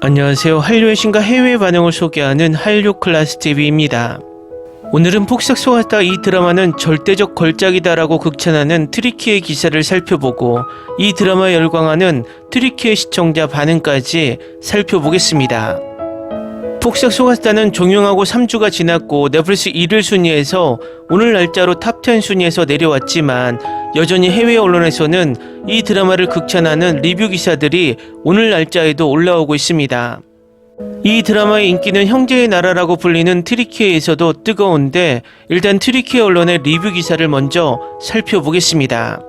안녕하세요. 한류의 신과 해외 반응을 소개하는 한류 클래스 TV입니다. 오늘은 폭삭 속았다 이 드라마는 절대적 걸작이다라고 극찬하는 트리키의 기사를 살펴보고 이 드라마에 열광하는 트리키의 시청자 반응까지 살펴보겠습니다. 폭삭 속았다는 종영하고 3주가 지났고 넷플릭스 1위 순위에서 오늘 날짜로 탑10 순위에서 내려왔지만 여전히 해외 언론에서는 이 드라마를 극찬하는 리뷰 기사들이 오늘 날짜에도 올라오고 있습니다. 이 드라마의 인기는 형제의 나라라고 불리는 트리키에서도 뜨거운데 일단 트리키 언론의 리뷰 기사를 먼저 살펴보겠습니다.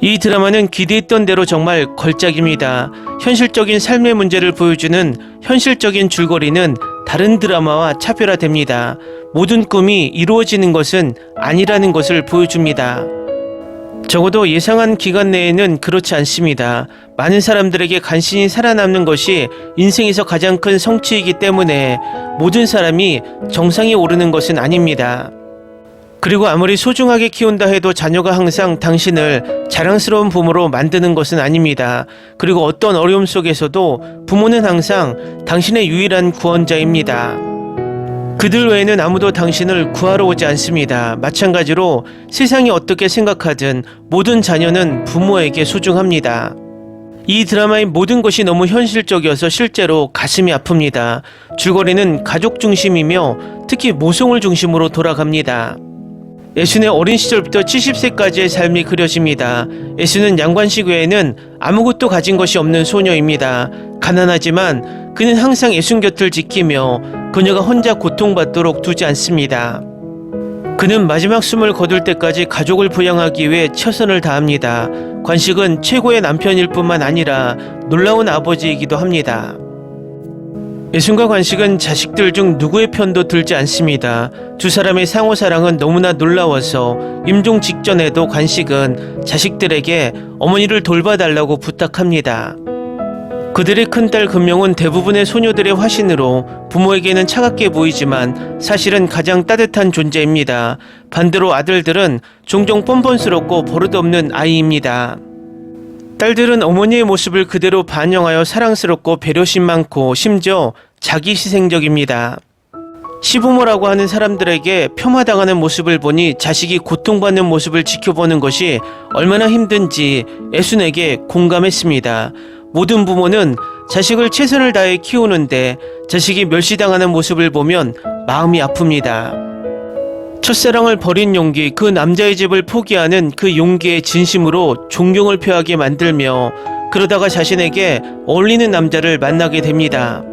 이 드라마는 기대했던 대로 정말 걸작입니다. 현실적인 삶의 문제를 보여주는 현실적인 줄거리는 다른 드라마와 차별화됩니다. 모든 꿈이 이루어지는 것은 아니라는 것을 보여줍니다. 적어도 예상한 기간 내에는 그렇지 않습니다. 많은 사람들에게 간신히 살아남는 것이 인생에서 가장 큰 성취이기 때문에 모든 사람이 정상에 오르는 것은 아닙니다. 그리고 아무리 소중하게 키운다 해도 자녀가 항상 당신을 자랑스러운 부모로 만드는 것은 아닙니다. 그리고 어떤 어려움 속에서도 부모는 항상 당신의 유일한 구원자입니다. 그들 외에는 아무도 당신을 구하러 오지 않습니다. 마찬가지로 세상이 어떻게 생각하든 모든 자녀는 부모에게 소중합니다. 이 드라마의 모든 것이 너무 현실적이어서 실제로 가슴이 아픕니다. 줄거리는 가족 중심이며 특히 모성을 중심으로 돌아갑니다. 예순의 어린 시절부터 70세까지의 삶이 그려집니다. 예순은 양관식 외에는 아무것도 가진 것이 없는 소녀입니다. 가난하지만 그는 항상 예순 곁을 지키며 그녀가 혼자 고통받도록 두지 않습니다. 그는 마지막 숨을 거둘 때까지 가족을 부양하기 위해 최선을 다합니다. 관식은 최고의 남편일 뿐만 아니라 놀라운 아버지이기도 합니다. 예순과 관식은 자식들 중 누구의 편도 들지 않습니다. 두 사람의 상호 사랑은 너무나 놀라워서 임종 직전에도 관식은 자식들에게 어머니를 돌봐달라고 부탁합니다. 그들의 큰딸 금명은 대부분의 소녀들의 화신으로 부모에게는 차갑게 보이지만 사실은 가장 따뜻한 존재입니다. 반대로 아들들은 종종 뻔뻔스럽고 버릇없는 아이입니다. 딸들은 어머니의 모습을 그대로 반영하여 사랑스럽고 배려심 많고 심지어 자기희생적입니다. 시부모라고 하는 사람들에게 폄하당하는 모습을 보니 자식이 고통받는 모습을 지켜보는 것이 얼마나 힘든지 예순에게 공감했습니다. 모든 부모는 자식을 최선을 다해 키우는데 자식이 멸시당하는 모습을 보면 마음이 아픕니다. 첫사랑을 버린 용기, 그 남자의 집을 포기하는 그 용기에 진심으로 존경을 표하게 만들며 그러다가 자신에게 어울리는 남자를 만나게 됩니다.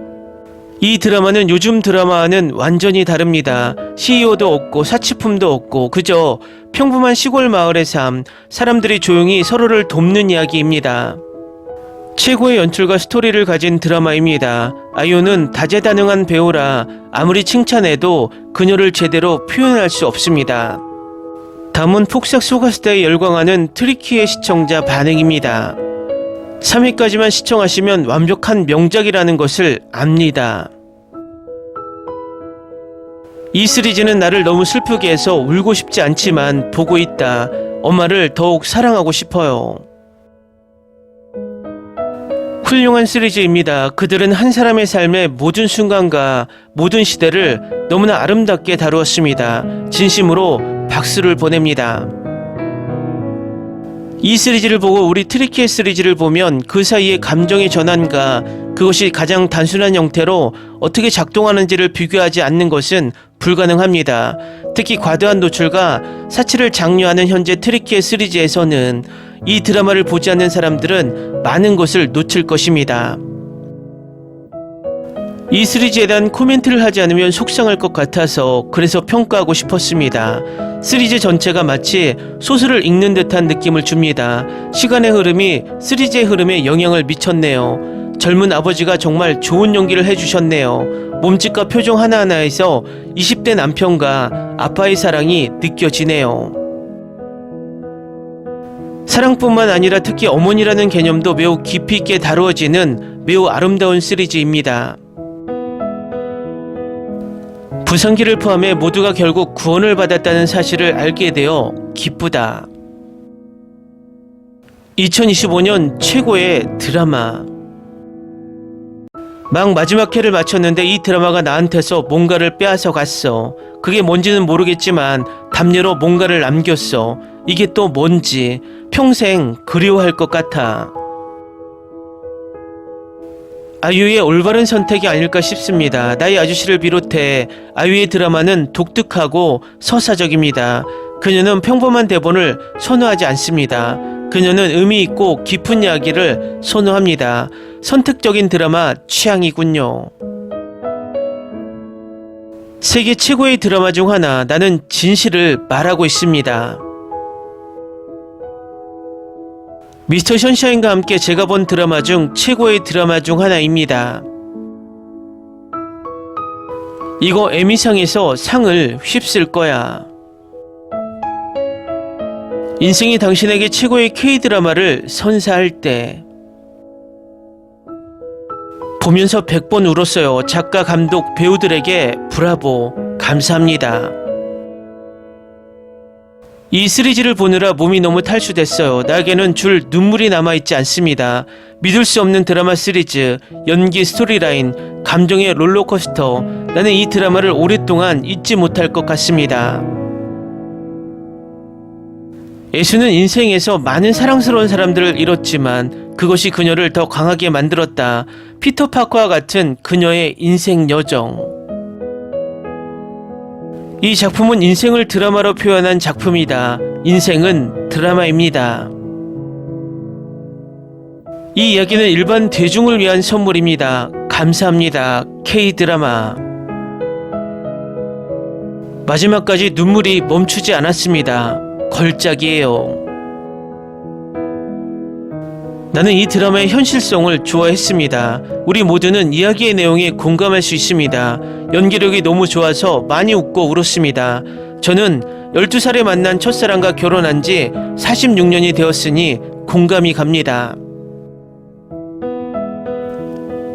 이 드라마는 요즘 드라마와는 완전히 다릅니다. CEO도 없고 사치품도 없고 그저 평범한 시골 마을의 삶, 사람들이 조용히 서로를 돕는 이야기입니다. 최고의 연출과 스토리를 가진 드라마입니다. 아이유는 다재다능한 배우라 아무리 칭찬해도 그녀를 제대로 표현할 수 없습니다. 다음은 폭삭 속았다에 열광하는 트리키의 시청자 반응입니다. 3회까지만 시청하시면 완벽한 명작이라는 것을 압니다. 이 시리즈는 나를 너무 슬프게 해서 울고 싶지 않지만 보고 있다. 엄마를 더욱 사랑하고 싶어요. 훌륭한 시리즈입니다. 그들은 한 사람의 삶의 모든 순간과 모든 시대를 너무나 아름답게 다루었습니다. 진심으로 박수를 보냅니다. 이 시리즈를 보고 우리 트리키의 시리즈를 보면 그 사이의 감정의 전환과 그것이 가장 단순한 형태로 어떻게 작동하는지를 비교하지 않는 것은 불가능합니다. 특히 과도한 노출과 사치를 장려하는 현재 트리키의 시리즈에서는 이 드라마를 보지 않는 사람들은 많은 것을 놓칠 것입니다. 이 시리즈에 대한 코멘트를 하지 않으면 속상할 것 같아서 그래서 평가하고 싶었습니다. 시리즈 전체가 마치 소설을 읽는 듯한 느낌을 줍니다. 시간의 흐름이 시리즈의 흐름에 영향을 미쳤네요. 젊은 아버지가 정말 좋은 연기를 해주셨네요. 몸짓과 표정 하나하나에서 20대 남편과 아빠의 사랑이 느껴지네요. 사랑뿐만 아니라 특히 어머니라는 개념도 매우 깊이 있게 다루어지는 매우 아름다운 시리즈입니다. 부산기를 포함해 모두가 결국 구원을 받았다는 사실을 알게 되어 기쁘다. 2025년 최고의 드라마. 막 마지막 회를 마쳤는데 이 드라마가 나한테서 뭔가를 빼앗아 갔어. 그게 뭔지는 모르겠지만 담요로 뭔가를 남겼어. 이게 또 뭔지 평생 그리워할 것 같아. 아유의 올바른 선택이 아닐까 싶습니다. 나의 아저씨를 비롯해 아유의 드라마는 독특하고 서사적입니다. 그녀는 평범한 대본을 선호하지 않습니다. 그녀는 의미 있고 깊은 이야기를 선호합니다. 선택적인 드라마 취향이군요. 세계 최고의 드라마 중 하나, 나는 진실을 말하고 있습니다. 미스터 션샤인과 함께 제가 본 드라마 중 최고의 드라마 중 하나입니다. 이거 에미상에서 상을 휩쓸 거야. 인생이 당신에게 최고의 K드라마를 선사할 때 보면서 100번 울었어요. 작가, 감독, 배우들에게 브라보, 감사합니다. 이 시리즈를 보느라 몸이 너무 탈수됐어요. 나에게는 줄 눈물이 남아있지 않습니다. 믿을 수 없는 드라마 시리즈, 연기, 스토리라인, 감정의 롤러코스터. 나는 이 드라마를 오랫동안 잊지 못할 것 같습니다. 애수는 인생에서 많은 사랑스러운 사람들을 잃었지만 그것이 그녀를 더 강하게 만들었다. 피터 파커와 같은 그녀의 인생 여정. 이 작품은 인생을 드라마로 표현한 작품이다. 인생은 드라마입니다. 이 이야기는 일반 대중을 위한 선물입니다. 감사합니다. K드라마. 마지막까지 눈물이 멈추지 않았습니다. 걸작이에요. 나는 이 드라마의 현실성을 좋아했습니다. 우리 모두는 이야기의 내용에 공감할 수 있습니다. 연기력이 너무 좋아서 많이 웃고 울었습니다. 저는 12살에 만난 첫사랑과 결혼한 지 46년이 되었으니 공감이 갑니다.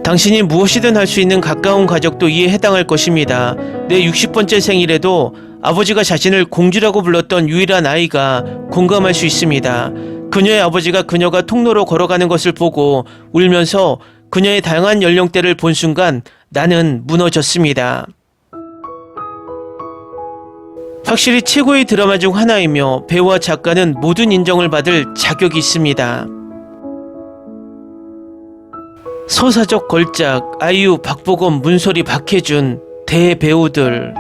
당신이 무엇이든 할 수 있는 가까운 가족도 이에 해당할 것입니다. 내 60번째 생일에도 아버지가 자신을 공주라고 불렀던 유일한 아이가 공감할 수 있습니다. 그녀의 아버지가 그녀가 통로로 걸어가는 것을 보고 울면서 그녀의 다양한 연령대를 본 순간 나는 무너졌습니다. 확실히 최고의 드라마 중 하나이며 배우와 작가는 모든 인정을 받을 자격이 있습니다. 서사적 걸작, 아이유, 박보검, 문소리, 박해준, 대배우들.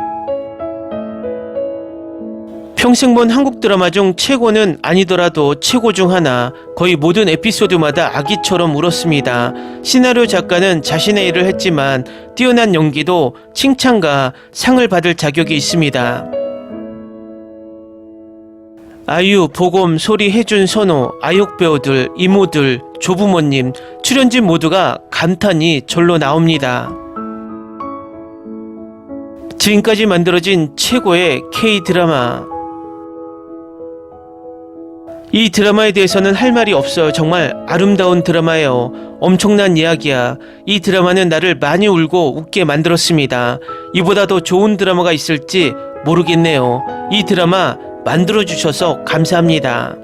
평생 본 한국 드라마 중 최고는 아니더라도 최고 중 하나. 거의 모든 에피소드마다 아기처럼 울었습니다. 시나리오 작가는 자신의 일을 했지만 뛰어난 연기도 칭찬과 상을 받을 자격이 있습니다. 아이유, 보검, 소리, 혜준, 선호, 아역 배우들, 이모들, 조부모님, 출연진 모두가 감탄이 절로 나옵니다. 지금까지 만들어진 최고의 K드라마. 이 드라마에 대해서는 할 말이 없어요. 정말 아름다운 드라마예요. 엄청난 이야기야. 이 드라마는 나를 많이 울고 웃게 만들었습니다. 이보다 더 좋은 드라마가 있을지 모르겠네요. 이 드라마 만들어주셔서 감사합니다.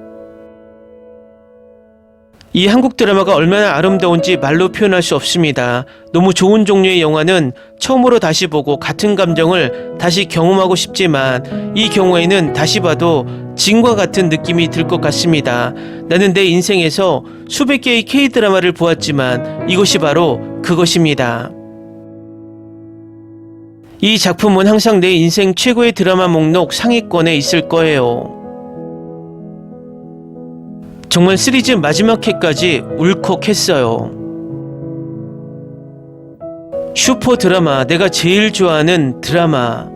이 한국 드라마가 얼마나 아름다운지 말로 표현할 수 없습니다. 너무 좋은 종류의 영화는 처음으로 다시 보고 같은 감정을 다시 경험하고 싶지만 이 경우에는 다시 봐도 진과 같은 느낌이 들 것 같습니다. 나는 내 인생에서 수백 개의 K드라마를 보았지만 이것이 바로 그것입니다. 이 작품은 항상 내 인생 최고의 드라마 목록 상위권에 있을 거예요. 정말 시리즈 마지막 회까지 울컥했어요. 슈퍼 드라마, 내가 제일 좋아하는 드라마.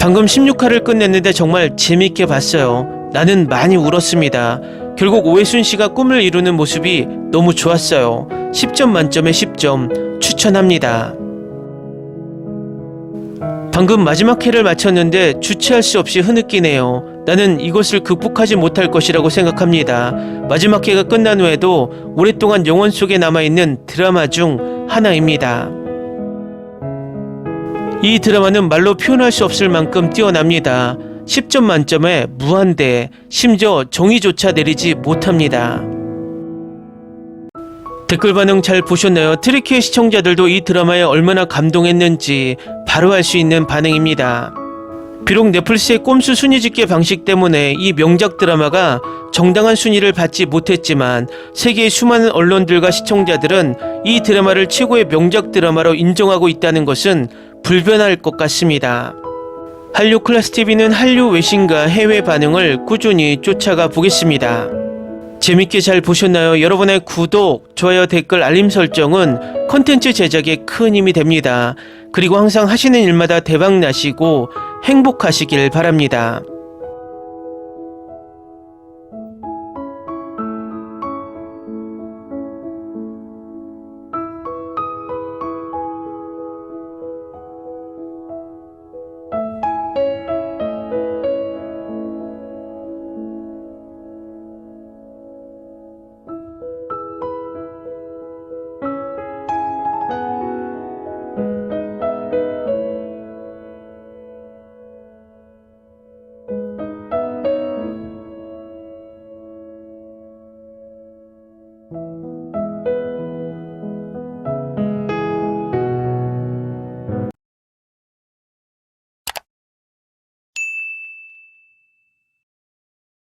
방금 16화를 끝냈는데 정말 재밌게 봤어요. 나는 많이 울었습니다. 결국 오해순 씨가 꿈을 이루는 모습이 너무 좋았어요. 10점 만점에 10점 추천합니다. 방금 마지막 회를 마쳤는데 주체할 수 없이 흐느끼네요. 나는 이것을 극복하지 못할 것이라고 생각합니다. 마지막 회가 끝난 후에도 오랫동안 영혼 속에 남아있는 드라마 중 하나입니다. 이 드라마는 말로 표현할 수 없을 만큼 뛰어납니다. 10점 만점에 무한대, 심지어 정의조차 내리지 못합니다. 댓글 반응 잘 보셨나요? 트리키의 시청자들도 이 드라마에 얼마나 감동했는지 바로 알 수 있는 반응입니다. 비록 넷플릭스의 꼼수 순위 집계 방식 때문에 이 명작 드라마가 정당한 순위를 받지 못했지만 세계의 수많은 언론들과 시청자들은 이 드라마를 최고의 명작 드라마로 인정하고 있다는 것은 불변할 것 같습니다. 한류 클래스 TV는 한류 외신과 해외 반응을 꾸준히 쫓아가 보겠습니다. 재밌게 잘 보셨나요? 여러분의 구독, 좋아요, 댓글, 알림 설정은 컨텐츠 제작에 큰 힘이 됩니다. 그리고 항상 하시는 일마다 대박 나시고 행복하시길 바랍니다.